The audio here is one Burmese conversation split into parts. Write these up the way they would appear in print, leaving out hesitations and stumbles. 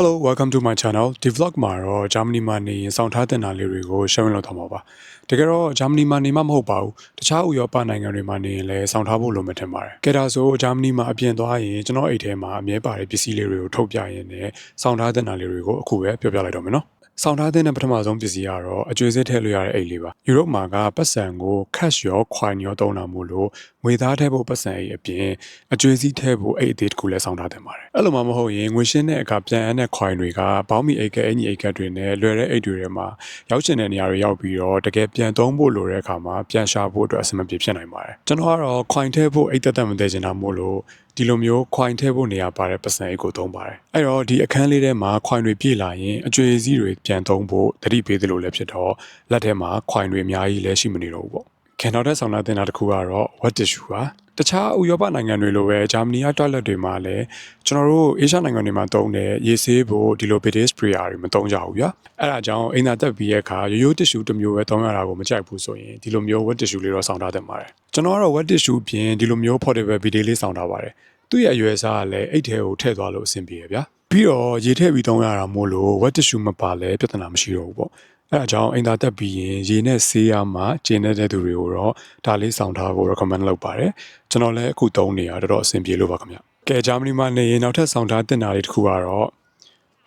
Hello, welcome to my channel. ဒီ vlog မှာတော့ Germany မှာနေရင်စောင့်ထားတဲ့နာလေးတွေကို sharing လုပ်သွားမှာပါ။တကယ်တော့ Germany မှာနေမှမဟုတ်ပါဘူး။တခြားဥရောပနိုင်ငံတွေမှာနေရင်လည်းစောင့်ထားဖို့လိုမှထင်ပါတယ်။ကဲဒါဆို Germany မှာအပြင်သွားရင်ကျွန်တော်အိတ်ထဲမှာအမြဲပါတဲ့ပစ္စည်းလေးတွေကိုထုတ်ပြရင်းနဲ့စောင့်ထားတဲ့နာလေးတွေကိုအခုပဲပြောပြလိုက်တော့မယ်နော်။ဆောင်ထားတဲ့ပထမဆုံးပစ္စည်းကတော့အကျွေးစစ်ထည့်လို့ရတဲ့အိတ်လေးပါယူရိုပမှာကပတ်စံကို cash ရော coin ရောသုံးတာမို့လို့ငွေသားထည့်ဖို့ပတ်စံအိတ်အပြင်အကျွေးစီးထည့်ဖို့အိတ်အသေးတစ်ခုလည်းဆောင်ထားတင်ပါတယ်အဲ့လိုမှမဟုတ်ရင်ငွေရှင်းတဲ့အခါပြန်အပ်တဲ့ coin တွေကဘောင်းမီအိတ်ကအင်ကြီးအိတ်ကတွေနဲ့လွယ်တဲ့အိတ်တွေထဲမှာရောက်ချင်တဲ့နေရာတွေရောက်ပြီးတော့တကယ်ပြန်သုံးဖို့လိုတဲ့အခါမှာပြန်ရှာဖို့အတွက်အဆင်မပြေဖြစ်နိုင်ပါတယ်ကျွန်တော်ကတော့ coin ထည့်ဖို့အိတ်သက်မသေးချင်တာမို့လို့ဒီလိုမျိုး coin ထည့်ဖို့နေရာပါတဲ့ပတ်စံအိတ်ကိုသုံးပါတယ်အဲ့တော့ဒီအခန်းလေးထဲမှာ coin တွေပြည့်လာရင်အကျွေးစီးတွေပြန်သုံးဖို့တတိပေးသလိုလည်းဖြစ်တော့လက်ထဲမှာ coin တွေအများကြီးလည်းရှိမနေတော့ဘူးပေါ့ခင်တော်တဲ့ဆောင်လာတင်တာတစ်ခုကတော့ wet tissue ပါတခြားဥရောပနိုင်ငံတွေလိုပဲဂျာမနီက toilet တွေမှာလည်းကျွန်တော်တို့အေးရှားနိုင်ငံတွေမှာသုံးတဲ့ရေဆေးဖို့ဒီလို bidet sprayer တွေမသုံးကြဘူးဗျာအဲ့ဒါကြောင့်အိမ်သာတက်ပြီးရဲ့အခါရိုးရိုး tissue တစ်မျိုးပဲသုံးရတာကိုမကြိုက်ဘူးဆိုရင်ဒီလိုမျိုး wet tissue လေးတော့ဆောင်ထားတင်ပါတယ်ကျွန်တော်ကတော့ wet tissue ပြင်ဒီလိုမျိုး portable bidet လေးဆောင်ထားပါတယ်သူ့ရဲ့အရွယ်အစားကလည်းအိတ်ထဲကိုထည့်သွားလို့အဆင်ပြေရဗျာပြီးတော့ရေထည့်ပြီးသုံးရတာမို့လို့ wet tissue မပါလဲပြဿနာမရှိတော့ဘူးပေါ့အဲအကြောင်းအိမ်သာတက်ပြီးရင်ရေနဲ့ဆေးရမှကျင်းတဲ့သူတွေကိုတော့ဒါလေးဆောင်ထားဖို့ recommend လုပ်ပါတယ်ကျွန်တော်လည်းအခုသုံးနေရတော့အဆင်ပြေလို့ပါခင်ဗျကဲဂျာမနီမှာနေရင်နောက်ထပ်ဆောင်ထားတင်တာလေးတစ်ခုကတော့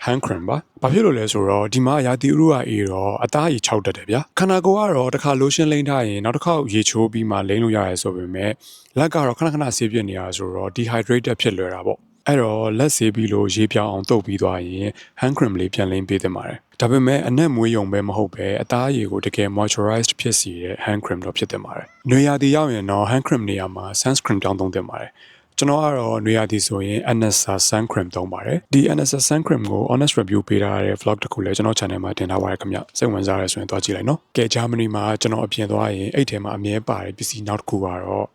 hand cream ပါဘာဖြစ်လို့လဲဆိုတော့ဒီမှာရာသီဥတုကအေးတော့အသားရည်ခြောက်တတ်တယ်ဗျာခန္ဓာကိုယ်ကတော့တစ်ခါ lotion လိမ့်ထားရင်နောက်တစ်ခါရေချိုးပြီးမှလိမ့်လို့ရရဲဆိုပေမဲ့လက်ကတော့ခဏခဏဆေးပြစ်နေရဆိုတော့ dehydrated ဖြစ်လွယ်တာပေါ့အဲ့တော့လက်ဆေးပြီးလို့ရေပြောင်းအောင်တုပ်ပြီးသွားရင် hand cream လေးပြန်လိမ့်ပေးတင်ပါတယ်ဒါပေမဲ့အနက်မွေးယုံပဲမဟုတ်ပဲအသားရည်ကိုတကယ် moisturized ဖြစ်စေတဲ့ hand cream တော့ဖြစ်တင်ပါတယ်နွေရာသီရောက်ရင်တော့ hand cream နေရာမှာ sunscreen တောင်းသုံးတင်ပါတယ်ကျွန်တော်ကတော့နွေရာသီဆိုရင် Anessa sun cream သုံးပါတယ်ဒီ Anessa sun cream ကို honest review ပေးထားတဲ့ vlog တစ်ခုလည်းကျွန်တော် channel မှာတင်ထားပါတယ်ခင်ဗျစိတ်ဝင်စားရဆိုရင်သွားကြည့်လိုက်နော်ကဲဂျာမနီမှာကျွန်တော်အပြင်သွားရင်အဲ့ထဲမှာအမြဲပါတယ်ပစ္စည်းနောက်တစ်ခုကတော့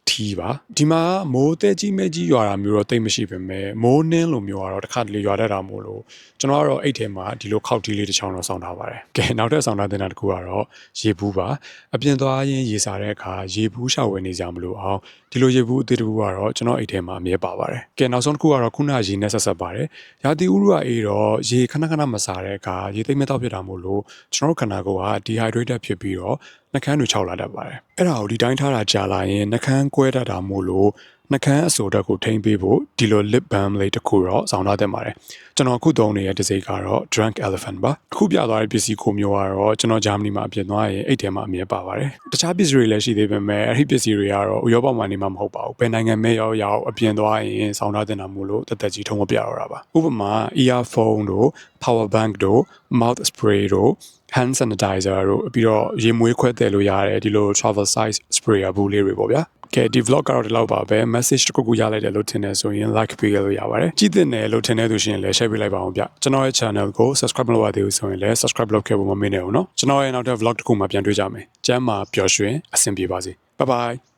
ထီးပါဒီမှာမိုးတဲကြီးမဲကြီးရွာတာမျိုးတော့တိတ်မရှိပေမဲ့မိုးနှင်းလိုမျိုးကတော့တစ်ခါတလေရွာတတ်တာမို့လို့ကျွန်တော်ကတော့အိတ်ထဲမှာဒီလိုခောက်ထီးလေးတစ်ချောင်းတော့ဆောင်းထားပါတယ်ကဲနောက်ထပ်ဆောင်းထားတဲ့တစ်ခုကတော့ရေဘူးပါအပြင်သွားရင်ရေစားတဲ့အခါရေဘူးရှောက်ဝင်နေကြမလို့အောင်ဒီလိုရေဘူးအသေးတစ်ခုကတော့ကျွန်တော်အိတ်ထဲမှာအမြဲပါပါတယ်ကဲနောက်ဆုံးတစ်ခုကတော့ခုနရေနဲ့ဆက်ပါတယ်ရာသီဥတုကအေးတော့ရေခဏခဏမစားတဲ့အခါရေသိမ့်မဲ့တော့ဖြစ်တာမို့လို့ကျွန်တော်ခန္ဓာကိုယ်က dehydrated ဖြစ်ပြီးတော့နှာခမ်းတွေခြောက်လာတတ်ပါတယ်အဲ့ဒါကိုဒီတိုင်းထားတာကြာလာရင်နှာခမ်းကွဲတတ်တာမို့လို့နှာခမ်းအဆိုဓာတ်ကိုထိန်းပေးဖို့ဒီလို lip balm လေးတစ်ခုတော့ဆောင်းထားတင်ပါတယ်ကျွန်တော်အခုသုံးနေတဲ့တစ်စိတ်ကတော့ drunk elephant ပါအခုပြသွားတဲ့ပစ္စည်းကိုမျိုးကတော့ကျွန်တော်ဂျာမနီမှာအပြင်သွားရင်အိတ်ထဲမှာအမြဲပါပါတယ်တခြားပစ္စည်းတွေလည်းရှိသေးပေမဲ့အဲ့ဒီပစ္စည်းတွေကတော့ဥရောပမှာနေမှာမဟုတ်ပါဘူးဘယ်နိုင်ငံမဲ့ရောက်အပြင်သွားရင်ဆောင်းထားတင်တာမို့လို့တက်ကြီးထုံးမပြတော့တာပါဥပမာ earphone တို့ power bank တို့ mouth spray တို့ hand sanitizer တို့ပြီးတော့ရေမွေးခွဲတည်လို့ရတယ်ဒီလို travel size sprayer ဘူးလေးတွေပေါ့ဗျာကဲဒီ vlog ကတော့ဒီလောက်ပါပဲ message တစ်ခုရလိုက်တယ်လို့ထင်တယ်ဆိုရင် like ပေးလို့ရပါတယ်ကြည့်တဲ့နယ်လို့ထင်တဲ့သူရှင်လည်း share ပေးလိုက်ပါအောင်ဗျကျွန်တော်ရဲ့ channel ကို subscribe လုပ်ရသေးဘူးဆိုရင်လည်း subscribe လုပ်ခဲ့ဖို့မမေ့နဲ့ဦးနော်ကျွန်တော်ရဲ့နောက်ထပ် vlog တစ်ခုမှပြန်တွေ့ကြမယ်ကျမ်းမာပျော်ရွှင်အဆင်ပြေပါစေ bye bye